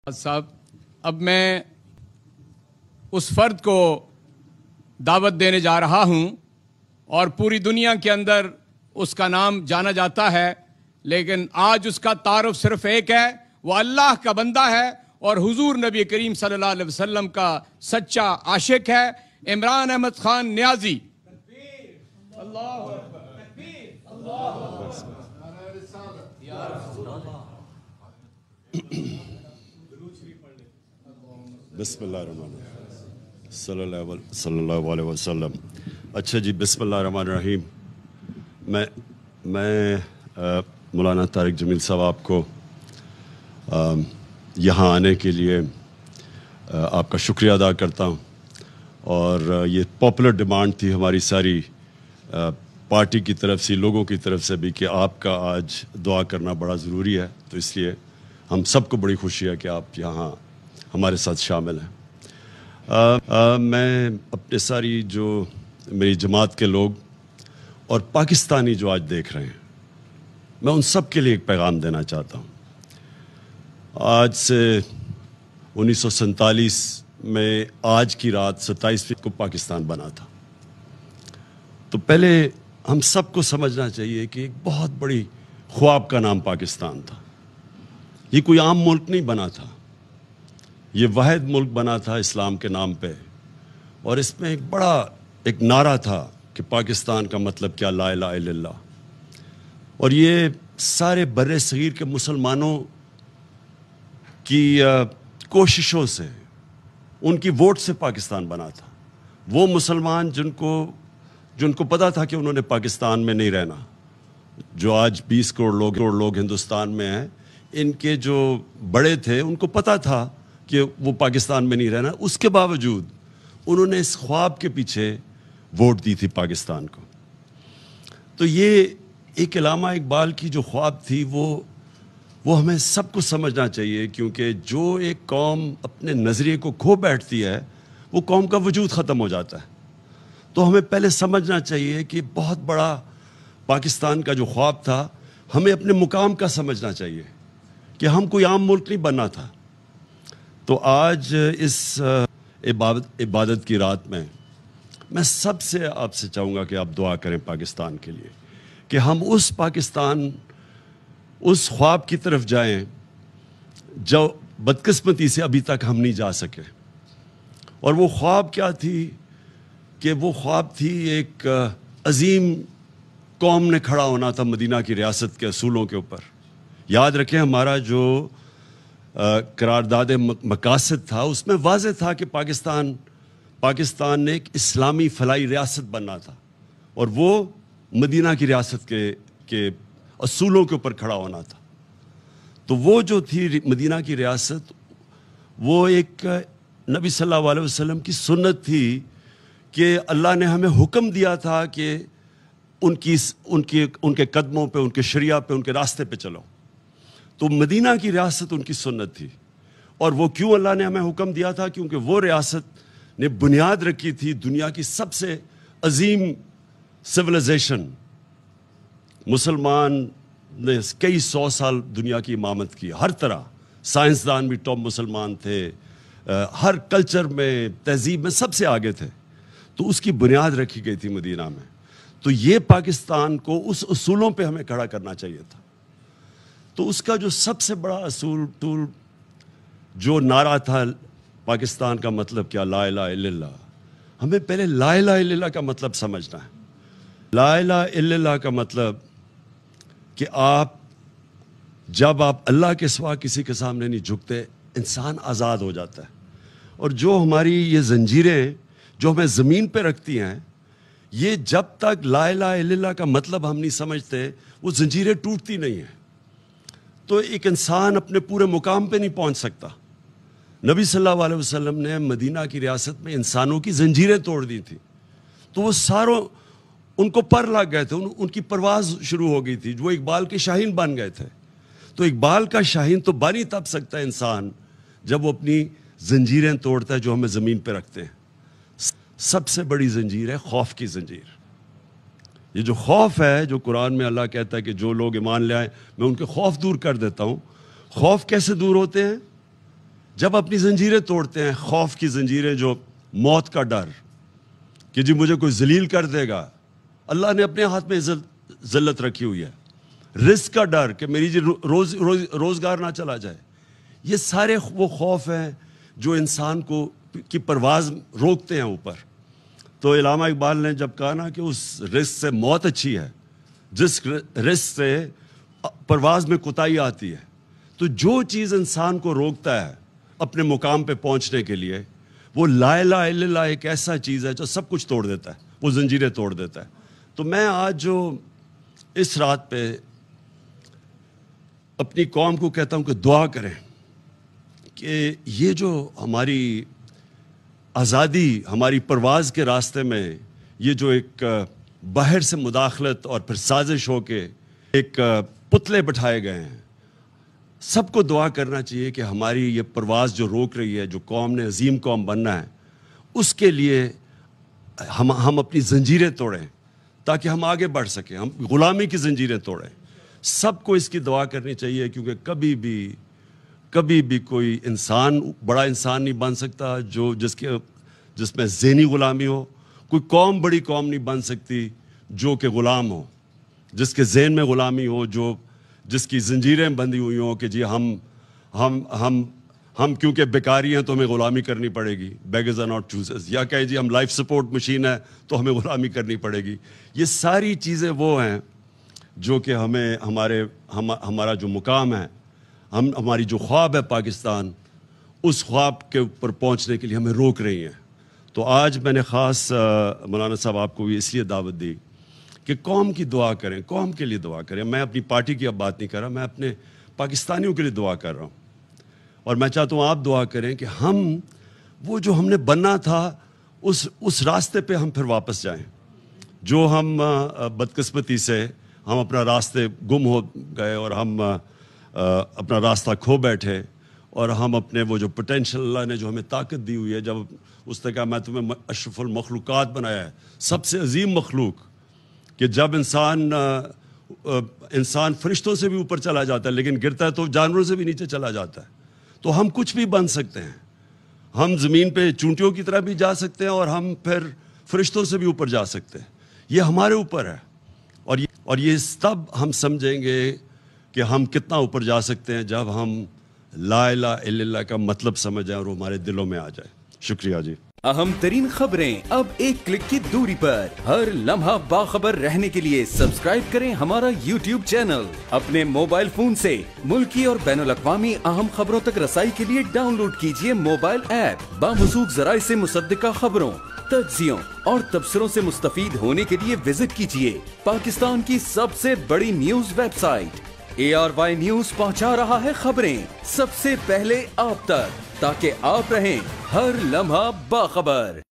صاحب، اب میں اس فرد کو دعوت دینے جا رہا ہوں اور پوری دنیا کے اندر اس کا نام جانا جاتا ہے، لیکن آج اس کا تعارف صرف ایک ہے، وہ اللہ کا بندہ ہے اور حضور نبی کریم صلی اللہ علیہ وسلم کا سچا عاشق ہے، عمران احمد خان نیازی۔ بسم اللہ الرحمن الرحیم صلی اللہ علیہ وسلم۔ اچھا جی، بسم اللہ الرحمن الرحیم۔ میں مولانا طارق جمیل صاحب آپ کو یہاں آنے کے لیے آپ کا شکریہ ادا کرتا ہوں، اور یہ پاپولر ڈیمانڈ تھی ہماری ساری پارٹی کی طرف سے، لوگوں کی طرف سے بھی، کہ آپ کا آج دعا کرنا بڑا ضروری ہے، تو اس لیے ہم سب کو بڑی خوشی ہے کہ آپ یہاں ہمارے ساتھ شامل ہیں۔ میں اپنے ساری جو میری جماعت کے لوگ اور پاکستانی جو آج دیکھ رہے ہیں، میں ان سب کے لیے ایک پیغام دینا چاہتا ہوں۔ آج سے 1947 میں آج کی رات 27 کو پاکستان بنا تھا، تو پہلے ہم سب کو سمجھنا چاہیے کہ ایک بہت بڑی خواب کا نام پاکستان تھا۔ یہ کوئی عام ملک نہیں بنا تھا، یہ واحد ملک بنا تھا اسلام کے نام پہ، اور اس میں ایک نعرہ تھا کہ پاکستان کا مطلب کیا، لا الہ الا اللہ۔ اور یہ سارے بر صغیر کے مسلمانوں کی کوششوں سے، ان کی ووٹ سے پاکستان بنا تھا۔ وہ مسلمان جن کو پتا تھا کہ انہوں نے پاکستان میں نہیں رہنا، جو آج 20 کروڑ لوگ ہندوستان میں ہیں، ان کے جو بڑے تھے ان کو پتا تھا کہ وہ پاکستان میں نہیں رہنا، اس کے باوجود انہوں نے اس خواب کے پیچھے ووٹ دی تھی پاکستان کو۔ تو یہ ایک علامہ اقبال کی جو خواب تھی، وہ ہمیں سب کو سمجھنا چاہیے، کیونکہ جو ایک قوم اپنے نظریے کو کھو بیٹھتی ہے، وہ قوم کا وجود ختم ہو جاتا ہے۔ تو ہمیں پہلے سمجھنا چاہیے کہ بہت بڑا پاکستان کا جو خواب تھا، ہمیں اپنے مقام کا سمجھنا چاہیے کہ ہم کوئی عام ملک نہیں بننا تھا۔ تو آج اس عبادت کی رات میں سب سے آپ سے چاہوں گا کہ آپ دعا کریں پاکستان کے لیے، کہ ہم اس خواب کی طرف جائیں جو بدقسمتی سے ابھی تک ہم نہیں جا سکے۔ اور وہ خواب کیا تھی؟ کہ وہ خواب تھی ایک عظیم قوم نے کھڑا ہونا تھا مدینہ کی ریاست کے اصولوں کے اوپر۔ یاد رکھیں، ہمارا جو قرارداد مقاصد تھا، اس میں واضح تھا کہ پاکستان نے ایک اسلامی فلاحی ریاست بننا تھا، اور وہ مدینہ کی ریاست کے اصولوں کے اوپر کھڑا ہونا تھا۔ تو وہ جو تھی مدینہ کی ریاست، وہ ایک نبی صلی اللہ علیہ وسلم کی سنت تھی کہ اللہ نے ہمیں حکم دیا تھا کہ ان کے قدموں پہ، ان کے شریعہ پہ، ان کے راستے پہ چلو۔ تو مدینہ کی ریاست ان کی سنت تھی۔ اور وہ کیوں اللہ نے ہمیں حکم دیا تھا؟ کیونکہ وہ ریاست نے بنیاد رکھی تھی دنیا کی سب سے عظیم سویلائزیشن۔ مسلمان نے کئی 100 سال دنیا کی امامت کی، ہر طرح سائنسدان بھی ٹاپ مسلمان تھے، ہر کلچر میں، تہذیب میں سب سے آگے تھے۔ تو اس کی بنیاد رکھی گئی تھی مدینہ میں۔ تو یہ پاکستان کو اس اصولوں پہ ہمیں کھڑا کرنا چاہیے تھا۔ تو اس کا جو سب سے بڑا اصول جو نعرہ تھا، پاکستان کا مطلب کیا، لا الہ الا اللہ۔ ہمیں پہلے لا الہ الا اللہ کا مطلب سمجھنا ہے۔ لا الہ الا اللہ کا مطلب کہ جب آپ اللہ کے سوا کسی کے سامنے نہیں جھکتے، انسان آزاد ہو جاتا ہے۔ اور جو ہماری یہ زنجیریں جو ہمیں زمین پہ رکھتی ہیں، یہ جب تک لا الہ الا اللہ کا مطلب ہم نہیں سمجھتے، وہ زنجیریں ٹوٹتی نہیں ہیں۔ تو ایک انسان اپنے پورے مقام پہ نہیں پہنچ سکتا۔ نبی صلی اللہ علیہ وسلم نے مدینہ کی ریاست میں انسانوں کی زنجیریں توڑ دی تھی، تو وہ ان کو پر لگ گئے تھے، ان کی پرواز شروع ہو گئی تھی، جو اقبال کے شاہین بن گئے تھے۔ تو اقبال کا شاہین تو بن ہی تب سکتا ہے انسان جب وہ اپنی زنجیریں توڑتا ہے جو ہمیں زمین پہ رکھتے ہیں۔ سب سے بڑی زنجیر ہے خوف کی زنجیر۔ یہ جو خوف ہے، جو قرآن میں اللہ کہتا ہے کہ جو لوگ ایمان لے آئیں میں ان کے خوف دور کر دیتا ہوں۔ خوف کیسے دور ہوتے ہیں؟ جب اپنی زنجیریں توڑتے ہیں, خوف کی زنجیریں, جو موت کا ڈر کہ جی مجھے کوئی ذلیل کر دے گا, اللہ نے اپنے ہاتھ میں ذلت رکھی ہوئی ہے. رزق کا ڈر کہ میری جی روزگار نہ چلا جائے. یہ سارے وہ خوف ہیں جو انسان کو کی پرواز روکتے ہیں اوپر. تو علامہ اقبال نے جب کہا نا کہ اس رزق سے موت اچھی ہے جس رزق سے پرواز میں کوتاہی آتی ہے, تو جو چیز انسان کو روکتا ہے اپنے مقام پہ پہنچنے کے لیے, وہ لا الہ الا اللہ ایک ایسا چیز ہے جو سب کچھ توڑ دیتا ہے, وہ زنجیریں توڑ دیتا ہے. تو میں آج جو اس رات پہ اپنی قوم کو کہتا ہوں کہ دعا کریں کہ یہ جو ہماری آزادی, ہماری پرواز کے راستے میں یہ جو ایک باہر سے مداخلت اور پھر سازش ہو کے ایک پتلے بٹھائے گئے ہیں, سب کو دعا کرنا چاہیے کہ ہماری یہ پرواز جو روک رہی ہے, جو قوم نے عظیم قوم بننا ہے, اس کے لیے ہم اپنی زنجیریں توڑیں تاکہ ہم آگے بڑھ سکیں, ہم غلامی کی زنجیریں توڑیں. سب کو اس کی دعا کرنی چاہیے, کیونکہ کبھی بھی کوئی انسان بڑا انسان نہیں بن سکتا جس میں ذہنی غلامی ہو. کوئی قوم بڑی قوم نہیں بن سکتی جو کہ غلام ہو, جس کے ذہن میں غلامی ہو, جس کی زنجیریں بندھی ہوئی ہوں کہ جی ہم کیونکہ بیکاری ہیں تو ہمیں غلامی کرنی پڑے گی, بیگرز آر ناٹ چوزرز, یا کہیں جی ہم لائف سپورٹ مشین ہے تو ہمیں غلامی کرنی پڑے گی. یہ ساری چیزیں وہ ہیں جو کہ ہمارا جو مقام ہے, ہماری جو خواب ہے پاکستان, اس خواب کے اوپر پہنچنے کے لیے ہمیں روک رہی ہیں. تو آج میں نے خاص مولانا صاحب آپ کو بھی اس لیے دعوت دی کہ قوم کی دعا کریں, قوم کے لیے دعا کریں. میں اپنی پارٹی کی اب بات نہیں کر رہا, میں اپنے پاکستانیوں کے لیے دعا کر رہا ہوں. اور میں چاہتا ہوں آپ دعا کریں کہ وہ جو ہم نے بننا تھا اس راستے پہ ہم پھر واپس جائیں. جو ہم بدقسمتی سے ہم اپنا راستے گم ہو گئے اور ہم اپنا راستہ کھو بیٹھے, اور ہم اپنے وہ جو پوٹینشیل اللہ نے جو ہمیں طاقت دی ہوئی ہے, جب اس نے کہا میں تمہیں اشرف المخلوقات بنایا ہے, سب سے عظیم مخلوق, کہ جب انسان فرشتوں سے بھی اوپر چلا جاتا ہے لیکن گرتا ہے تو جانوروں سے بھی نیچے چلا جاتا ہے. تو ہم کچھ بھی بن سکتے ہیں, ہم زمین پہ چونٹیوں کی طرح بھی جا سکتے ہیں اور ہم پھر فرشتوں سے بھی اوپر جا سکتے ہیں. یہ ہمارے اوپر ہے, اور یہ تب ہم سمجھیں گے کہ ہم کتنا اوپر جا سکتے ہیں جب ہم لا الہ الا اللہ کا مطلب سمجھ جائیں اور وہ ہمارے دلوں میں آ جائے. شکریہ جی. اہم ترین خبریں اب ایک کلک کی دوری پر. ہر لمحہ باخبر رہنے کے لیے سبسکرائب کریں ہمارا YouTube چینل. اپنے موبائل فون سے ملکی اور بین الاقوامی اہم خبروں تک رسائی کے لیے ڈاؤن لوڈ کیجیے موبائل ایپ. باموثوق ذرائع سے مصدقہ خبروں, تجزیوں اور تبصروں سے مستفید ہونے کے لیے وزٹ کیجیے پاکستان کی سب سے بڑی news website. ARY news پہنچا رہا ہے خبریں سب سے پہلے آپ تک, تاکہ آپ رہیں ہر لمحہ باخبر.